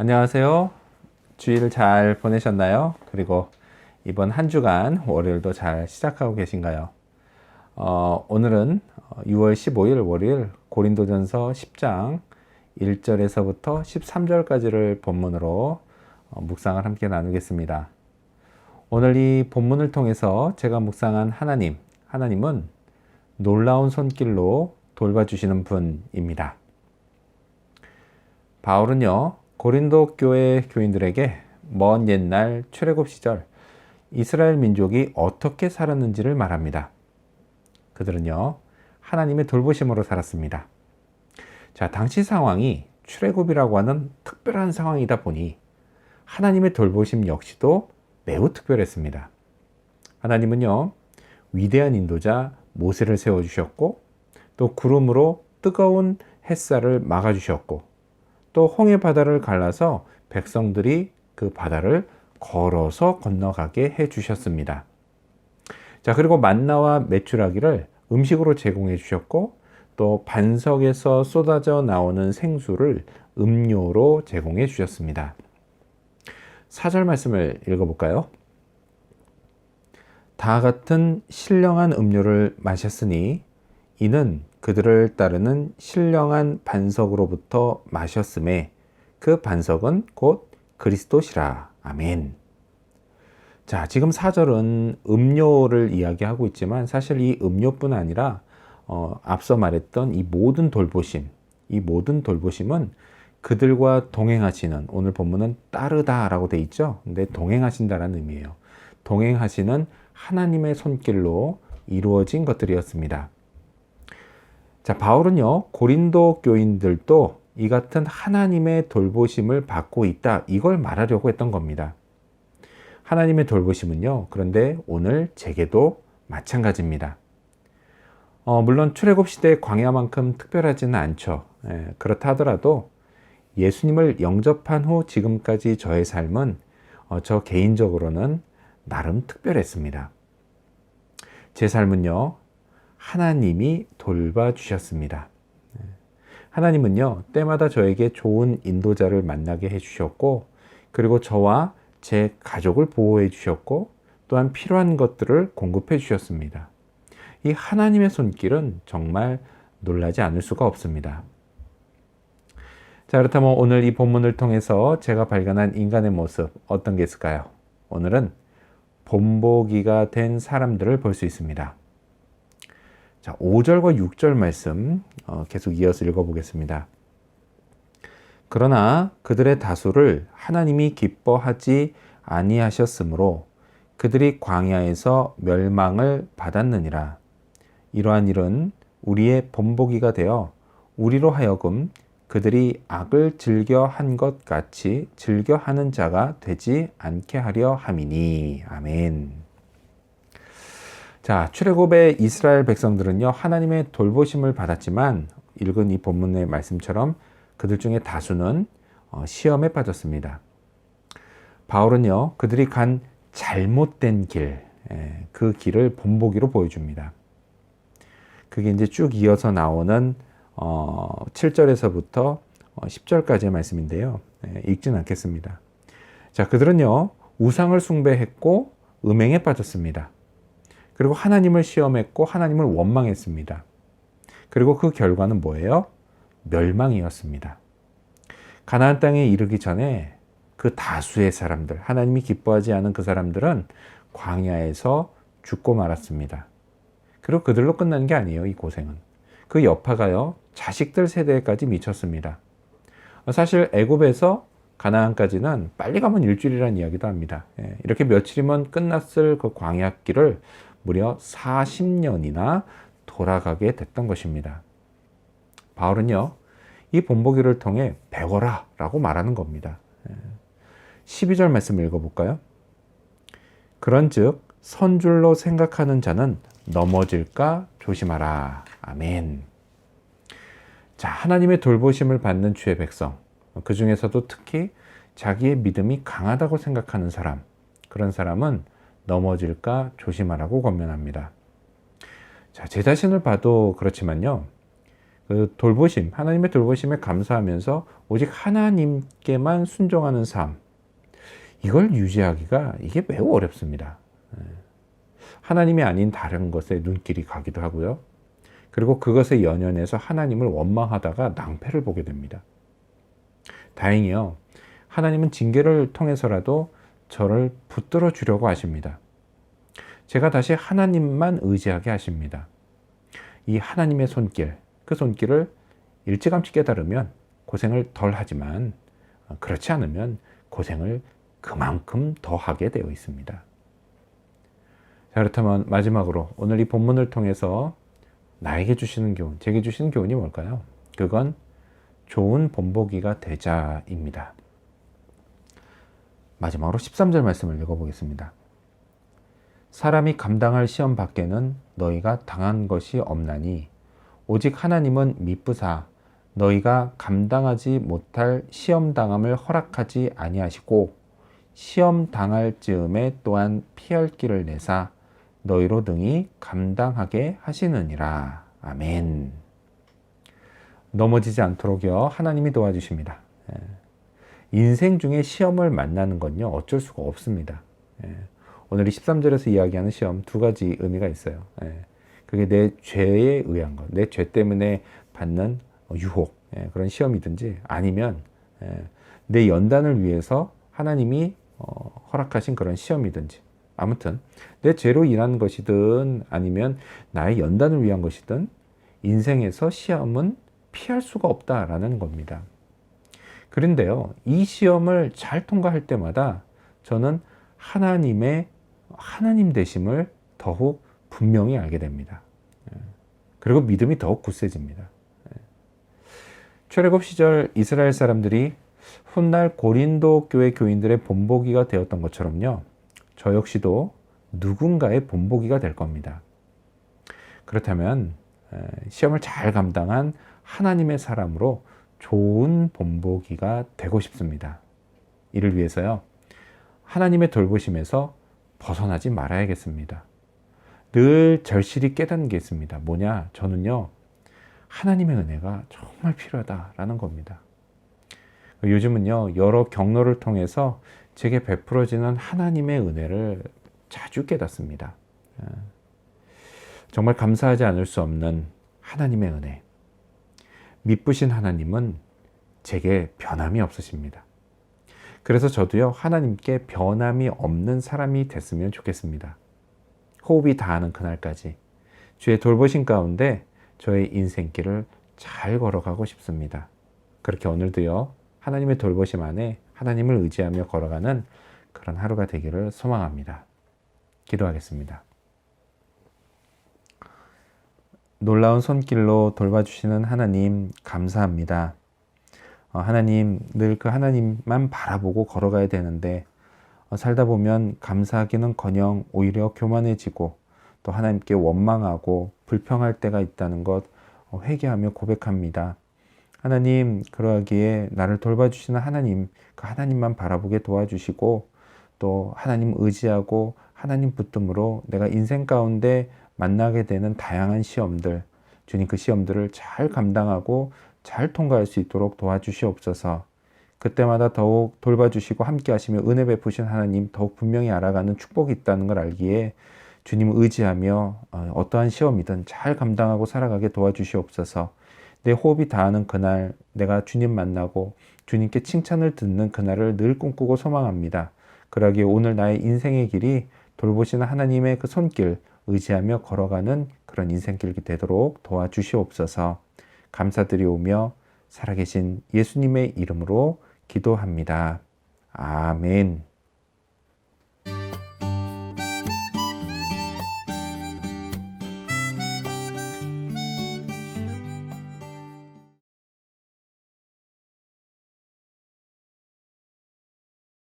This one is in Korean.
안녕하세요. 주일 잘 보내셨나요? 그리고 이번 한 주간 월요일도 잘 시작하고 계신가요? 오늘은 6월 15일 월요일 고린도전서 10장 1절에서부터 13절까지를 본문으로 묵상을 함께 나누겠습니다. 오늘 이 본문을 통해서 제가 묵상한 하나님은 놀라운 손길로 돌봐주시는 분입니다. 바울은요, 고린도 교회 교인들에게 먼 옛날 출애굽 시절 이스라엘 민족이 어떻게 살았는지를 말합니다. 그들은요, 하나님의 돌보심으로 살았습니다. 자, 당시 상황이 출애굽이라고 하는 특별한 상황이다 보니 하나님의 돌보심 역시도 매우 특별했습니다. 하나님은요, 위대한 인도자 모세를 세워주셨고, 또 구름으로 뜨거운 햇살을 막아주셨고, 또 홍해 바다를 갈라서 백성들이 그 바다를 걸어서 건너가게 해주셨습니다. 자, 그리고 만나와 메추라기를 음식으로 제공해 주셨고, 또 반석에서 쏟아져 나오는 생수를 음료로 제공해 주셨습니다. 4절 말씀을 읽어볼까요? 다 같은 신령한 음료를 마셨으니 이는 그들을 따르는 신령한 반석으로부터 마셨음에 그 반석은 곧 그리스도시라. 아멘. 자, 지금 4절은 음료를 이야기하고 있지만 사실 이 음료뿐 아니라 앞서 말했던 이 모든 돌보심은 그들과 동행하시는, 오늘 본문은 따르다라고 돼 있죠. 근데 동행하신다라는 의미예요. 동행하시는 하나님의 손길로 이루어진 것들이었습니다. 자, 바울은요, 고린도 교인들도 이 같은 하나님의 돌보심을 받고 있다, 이걸 말하려고 했던 겁니다. 하나님의 돌보심은요, 그런데 오늘 제게도 마찬가지입니다. 물론 출애굽 시대의 광야만큼 특별하지는 않죠. 그렇다 하더라도 예수님을 영접한 후 지금까지 저의 삶은 저 개인적으로는 나름 특별했습니다. 제 삶은요, 하나님이 돌봐주셨습니다. 하나님은요, 때마다 저에게 좋은 인도자를 만나게 해주셨고, 그리고 저와 제 가족을 보호해 주셨고, 또한 필요한 것들을 공급해 주셨습니다. 이 하나님의 손길은 정말 놀라지 않을 수가 없습니다. 자, 그렇다면 오늘 이 본문을 통해서 제가 발견한 인간의 모습, 어떤 게 있을까요? 오늘은 본보기가 된 사람들을 볼 수 있습니다. 자, 5절과 6절 말씀 계속 이어서 읽어보겠습니다. 그러나 그들의 다수를 하나님이 기뻐하지 아니하셨으므로 그들이 광야에서 멸망을 받았느니라. 이러한 일은 우리의 본보기가 되어 우리로 하여금 그들이 악을 즐겨 한 것 같이 즐겨 하는 자가 되지 않게 하려 함이니. 아멘. 자, 출애굽의 이스라엘 백성들은요, 하나님의 돌보심을 받았지만 읽은 이 본문의 말씀처럼 그들 중에 다수는 시험에 빠졌습니다. 바울은요, 그들이 간 잘못된 길, 그 길을 본보기로 보여줍니다. 그게 이제 쭉 이어서 나오는 7절에서부터 10절까지의 말씀인데요. 읽지는 않겠습니다. 자, 그들은요, 우상을 숭배했고 음행에 빠졌습니다. 그리고 하나님을 시험했고 하나님을 원망했습니다. 그리고 그 결과는 뭐예요? 멸망이었습니다. 가나안 땅에 이르기 전에 그 다수의 사람들, 하나님이 기뻐하지 않은 그 사람들은 광야에서 죽고 말았습니다. 그리고 그들로 끝난 게 아니에요, 이 고생은. 그 여파가요, 자식들 세대까지 미쳤습니다. 사실 애굽에서 가나안까지는 빨리 가면 일주일이라는 이야기도 합니다. 이렇게 며칠이면 끝났을 그 광야길을 무려 40년이나 돌아가게 됐던 것입니다. 바울은요, 이 본보기를 통해 배워라 라고 말하는 겁니다. 12절 말씀 읽어볼까요? 그런즉 선줄로 생각하는 자는 넘어질까 조심하라. 아멘. 자, 하나님의 돌보심을 받는 주의 백성, 그 중에서도 특히 자기의 믿음이 강하다고 생각하는 사람, 그런 사람은 넘어질까 조심하라고 권면합니다. 자, 제 자신을 봐도 그렇지만요, 그 돌보심, 하나님의 돌보심에 감사하면서 오직 하나님께만 순종하는 삶, 이걸 유지하기가 이게 매우 어렵습니다. 하나님이 아닌 다른 것에 눈길이 가기도 하고요. 그리고 그것에 연연해서 하나님을 원망하다가 낭패를 보게 됩니다. 다행히요, 하나님은 징계를 통해서라도 저를 붙들어 주려고 하십니다. 제가 다시 하나님만 의지하게 하십니다. 이 하나님의 손길, 그 손길을 일찌감치 깨달으면 고생을 덜 하지만 그렇지 않으면 고생을 그만큼 더 하게 되어 있습니다. 자, 그렇다면 마지막으로 오늘 이 본문을 통해서 나에게 주시는 교훈, 제게 주시는 교훈이 뭘까요? 그건 좋은 본보기가 되자입니다. 마지막으로 13절 말씀을 읽어보겠습니다. 사람이 감당할 시험 밖에는 너희가 당한 것이 없나니 오직 하나님은 미쁘사 너희가 감당하지 못할 시험 당함을 허락하지 아니하시고 시험 당할 즈음에 또한 피할 길을 내사 너희로 능히 감당하게 하시느니라. 아멘. 넘어지지 않도록요 하나님이 도와주십니다. 인생 중에 시험을 만나는 건요 어쩔 수가 없습니다. 오늘 이 13절에서 이야기하는 시험 두 가지 의미가 있어요. 그게 내 죄에 의한 것, 내 죄 때문에 받는 유혹, 그런 시험이든지 아니면 내 연단을 위해서 하나님이 허락하신 그런 시험이든지, 아무튼 내 죄로 인한 것이든 아니면 나의 연단을 위한 것이든 인생에서 시험은 피할 수가 없다라는 겁니다. 그런데요, 이 시험을 잘 통과할 때마다 저는 하나님 되심을 더욱 분명히 알게 됩니다. 그리고 믿음이 더욱 굳세집니다. 출애굽 시절 이스라엘 사람들이 훗날 고린도 교회 교인들의 본보기가 되었던 것처럼요, 저 역시도 누군가의 본보기가 될 겁니다. 그렇다면 시험을 잘 감당한 하나님의 사람으로 좋은 본보기가 되고 싶습니다. 이를 위해서요, 하나님의 돌보심에서 벗어나지 말아야겠습니다. 늘 절실히 깨닫는 게 있습니다. 뭐냐? 저는요, 하나님의 은혜가 정말 필요하다라는 겁니다. 요즘은요, 여러 경로를 통해서 제게 베풀어지는 하나님의 은혜를 자주 깨닫습니다. 정말 감사하지 않을 수 없는 하나님의 은혜. 미쁘신 하나님은 제게 변함이 없으십니다. 그래서 저도요, 하나님께 변함이 없는 사람이 됐으면 좋겠습니다. 호흡이 다하는 그날까지 주의 돌보심 가운데 저의 인생길을 잘 걸어가고 싶습니다. 그렇게 오늘도요, 하나님의 돌보심 안에 하나님을 의지하며 걸어가는 그런 하루가 되기를 소망합니다. 기도하겠습니다. 놀라운 손길로 돌봐주시는 하나님 감사합니다. 하나님, 늘 그 하나님만 바라보고 걸어가야 되는데 살다 보면 감사하기는커녕 오히려 교만해지고 또 하나님께 원망하고 불평할 때가 있다는 것 회개하며 고백합니다. 하나님, 그러하기에 나를 돌봐주시는 하나님, 그 하나님만 바라보게 도와주시고 또 하나님 의지하고 하나님 붙듦으로 내가 인생 가운데 만나게 되는 다양한 시험들, 주님 그 시험들을 잘 감당하고 잘 통과할 수 있도록 도와주시옵소서. 그때마다 더욱 돌봐주시고 함께 하시며 은혜 베푸신 하나님 더욱 분명히 알아가는 축복이 있다는 걸 알기에 주님을 의지하며 어떠한 시험이든 잘 감당하고 살아가게 도와주시옵소서. 내 호흡이 다하는 그날 내가 주님 만나고 주님께 칭찬을 듣는 그날을 늘 꿈꾸고 소망합니다. 그러기에 오늘 나의 인생의 길이 돌보시는 하나님의 그 손길 의지하며 걸어가는 그런 인생길이 되도록 도와주시옵소서. 감사드리오며 살아계신 예수님의 이름으로 기도합니다. 아멘.